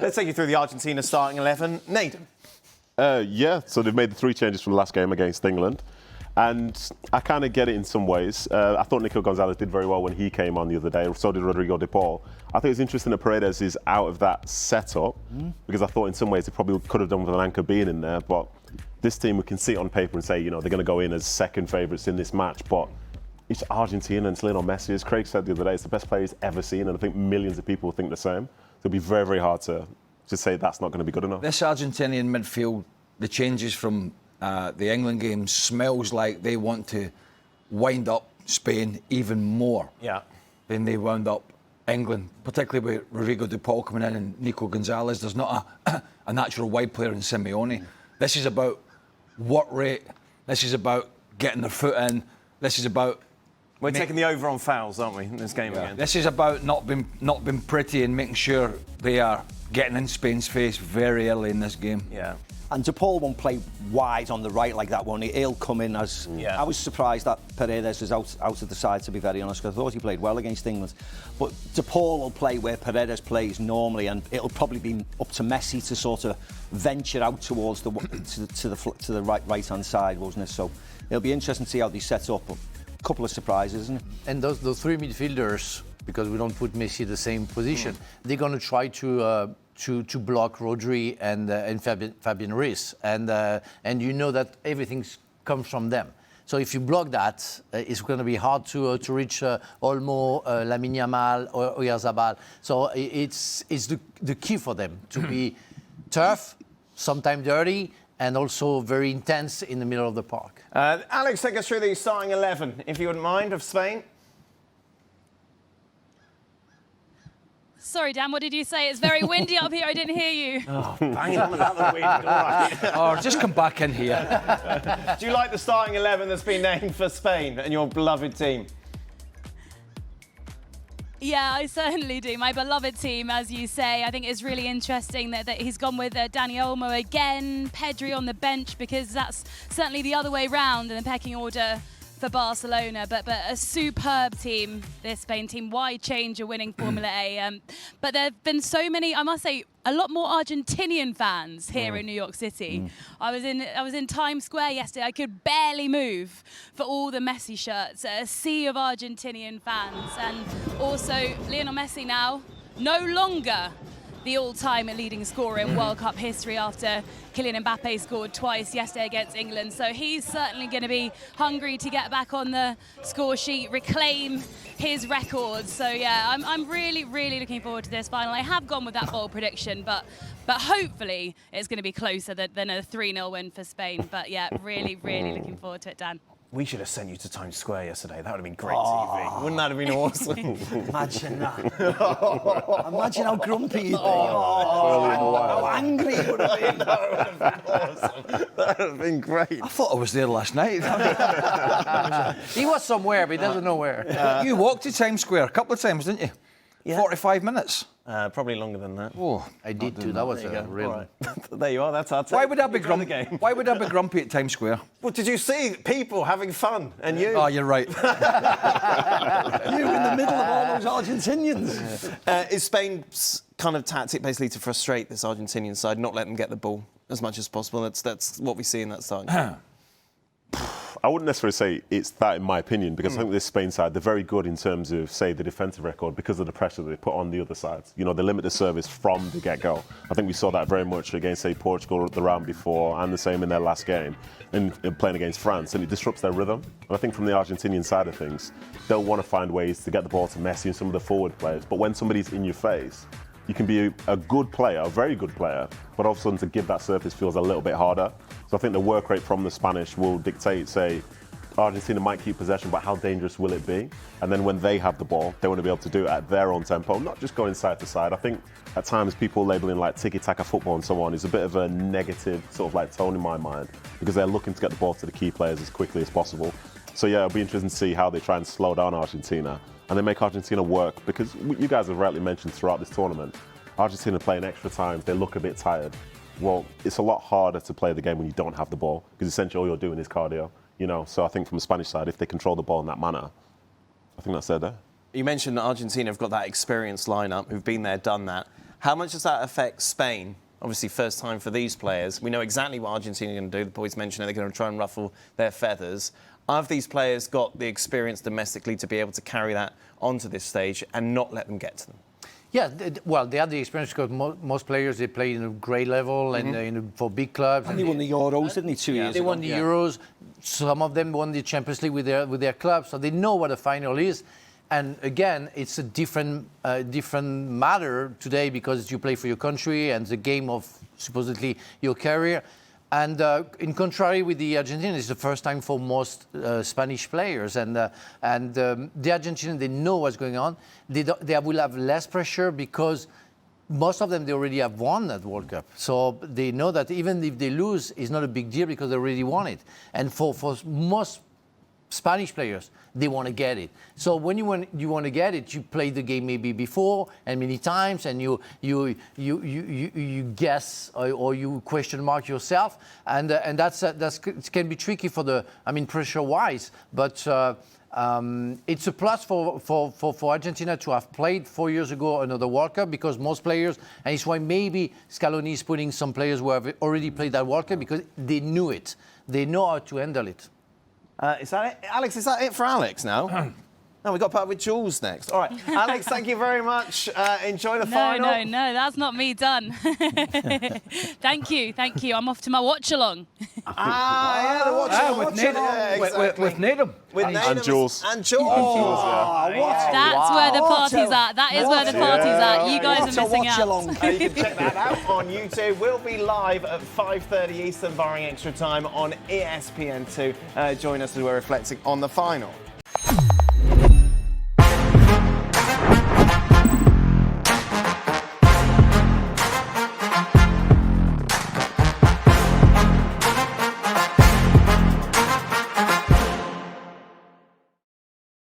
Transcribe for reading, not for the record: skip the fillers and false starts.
Let's take you through the Argentina starting 11. Nate? So they've made the 3 changes from the last game against England. And I kind of get it in some ways. I thought Nico Gonzalez did very well when he came on the other day. So did Rodrigo de Paul. I think it's interesting that Paredes is out of that setup because I thought in some ways they probably could have done with an anchor being in there. But this team, we can see it on paper and say, you know, they're going to go in as second favourites in this match. But it's Argentina and it's Lionel Messi. As Craig said the other day, it's the best player he's ever seen. And I think millions of people think the same. So it'll be very, very hard to say that's not going to be good enough. This Argentinian midfield, the changes from the England game smells like they want to wind up Spain even more than they wound up England, particularly with Rodrigo de Paul coming in and Nico Gonzalez. There's not a natural wide player in Simeone. This is about work rate. This is about getting their foot in. This is about... We're taking the over on fouls, aren't we, in this game again? This is about not being pretty and making sure they are getting in Spain's face very early in this game. Yeah. And De Paul won't play wide on the right like that, won't he? He'll come in as... Yeah. I was surprised that Paredes is out of the side, to be very honest, because I thought he played well against England. But De Paul will play where Paredes plays normally, and it'll probably be up to Messi to sort of venture out towards the to the right-hand side, wasn't it? So it'll be interesting to see how they set up. But a couple of surprises, isn't it? And those 3 midfielders, because we don't put Messi in the same position, they're going to try to block Rodri and Fabian Ruiz, and you know that everything comes from them. So if you block that, it's going to be hard to reach Olmo, Lamine Yamal, or Oyarzabal. So it's the key for them to be tough, sometimes dirty, and also very intense in the middle of the park. Alex, take us through the starting 11, if you wouldn't mind, of Spain. Sorry, Dan, what did you say? It's very windy up here. I didn't hear you. Oh, bang on about the wind. All right. Or just come back in here. Do you like the starting 11 that's been named for Spain and your beloved team? Yeah, I certainly do. My beloved team, as you say. I think it's really interesting that he's gone with Dani Olmo again, Pedri on the bench, because that's certainly the other way round in the pecking order for Barcelona, but a superb team, this Spain team. Why change a winning Formula A? But there have been so many, I must say, a lot more Argentinian fans here in New York City. I was in Times Square yesterday. I could barely move for all the Messi shirts. A sea of Argentinian fans, and also Lionel Messi now no longer the all-time leading scorer in World Cup history after Kylian Mbappe scored twice yesterday against England. So he's certainly going to be hungry to get back on the score sheet, reclaim his record. So yeah, I'm really, really looking forward to this final. I have gone with that bold prediction, but hopefully it's going to be closer than a 3-0 win for Spain. But yeah, really, really looking forward to it, Dan. We should have sent you to Times Square yesterday. That would have been great TV. Wouldn't that have been awesome? Imagine that. Imagine how grumpy you'd be. How angry you would have been. That would have been awesome. That would have been great. I thought I was there last night. He was somewhere, but he doesn't know where. You walked to Times Square a couple of times, didn't you? Yeah. 45 minutes. Probably longer than that. Oh, I did too. That was There you a go. real... All right. There you are. That's our take. why would I be Enjoy the grumpy? game. Why would I be grumpy at Times Square? Well, did you see people having fun? And you? Oh, you're right. You in the middle of all those Argentinians. Is Spain's kind of tactic basically to frustrate this Argentinian side, not let them get the ball as much as possible? That's what we see in that starting. I wouldn't necessarily say it's that, in my opinion, because I think this Spain side, they're very good in terms of, say, the defensive record because of the pressure they put on the other side. You know, they limit the service from the get-go. I think we saw that very much against, say, Portugal the round before, and the same in their last game, and playing against France, and it disrupts their rhythm. And I think from the Argentinian side of things, they'll want to find ways to get the ball to Messi and some of the forward players. But when somebody's in your face, you can be a good player, a very good player, but all of a sudden to give that surface feels a little bit harder. So I think the work rate from the Spanish will dictate, say, Argentina might keep possession, but how dangerous will it be? And then when they have the ball, they want to be able to do it at their own tempo, not just going side to side. I think at times people labeling like tiki-taka football and so on is a bit of a negative sort of like tone in my mind because they're looking to get the ball to the key players as quickly as possible. So yeah, it'll be interesting to see how they try and slow down Argentina and they make Argentina work, because you guys have rightly mentioned throughout this tournament, Argentina playing extra times, they look a bit tired. Well, it's a lot harder to play the game when you don't have the ball, because essentially all you're doing is cardio, you know. So I think from the Spanish side, if they control the ball in that manner, I think that's there. You mentioned that Argentina have got that experienced lineup who've been there, done that. How much does that affect Spain? Obviously, first time for these players. We know exactly what Argentina are going to do. The boys mentioned they're going to try and ruffle their feathers. Have these players got the experience domestically to be able to carry that onto this stage and not let them get to them? Yeah, well, they have the experience because most players, they play in a grade level and for big clubs. And they won the Euros, didn't they, 2 years ago? They won the Euros. Some of them won the Champions League with their clubs, so they know what a final is. And again, it's a different matter today because you play for your country and the game of supposedly your career. And in contrary with the Argentinians, it's the first time for most Spanish players. And the Argentinians, they know what's going on. They will have less pressure because most of them, they already have won that World Cup. So they know that even if they lose, it's not a big deal because they already won it. And for most Spanish players, they want to get it. So when you want to get it, you play the game maybe before and many times, and you guess or you question mark yourself, and that's it can be tricky for the pressure wise, but it's a plus for Argentina to have played 4 years ago another World Cup because most players, and it's why maybe Scaloni is putting some players who have already played that World Cup because they knew it, they know how to handle it. Is that it? Alex, is that it for Alex now? No, we've got to put up with Jules next. All right, Alex, thank you very much. Enjoy the final. No, that's not me done. Thank you. I'm off to my watch-along. Yeah, the watch-along. With Nedum. And Jules. And Jules. That's where the party's at. That is where the party's at. You guys are missing out. You can check that out on YouTube. We'll be live at 5:30 Eastern, barring extra time, on ESPN 2. Join us as we're reflecting on the final.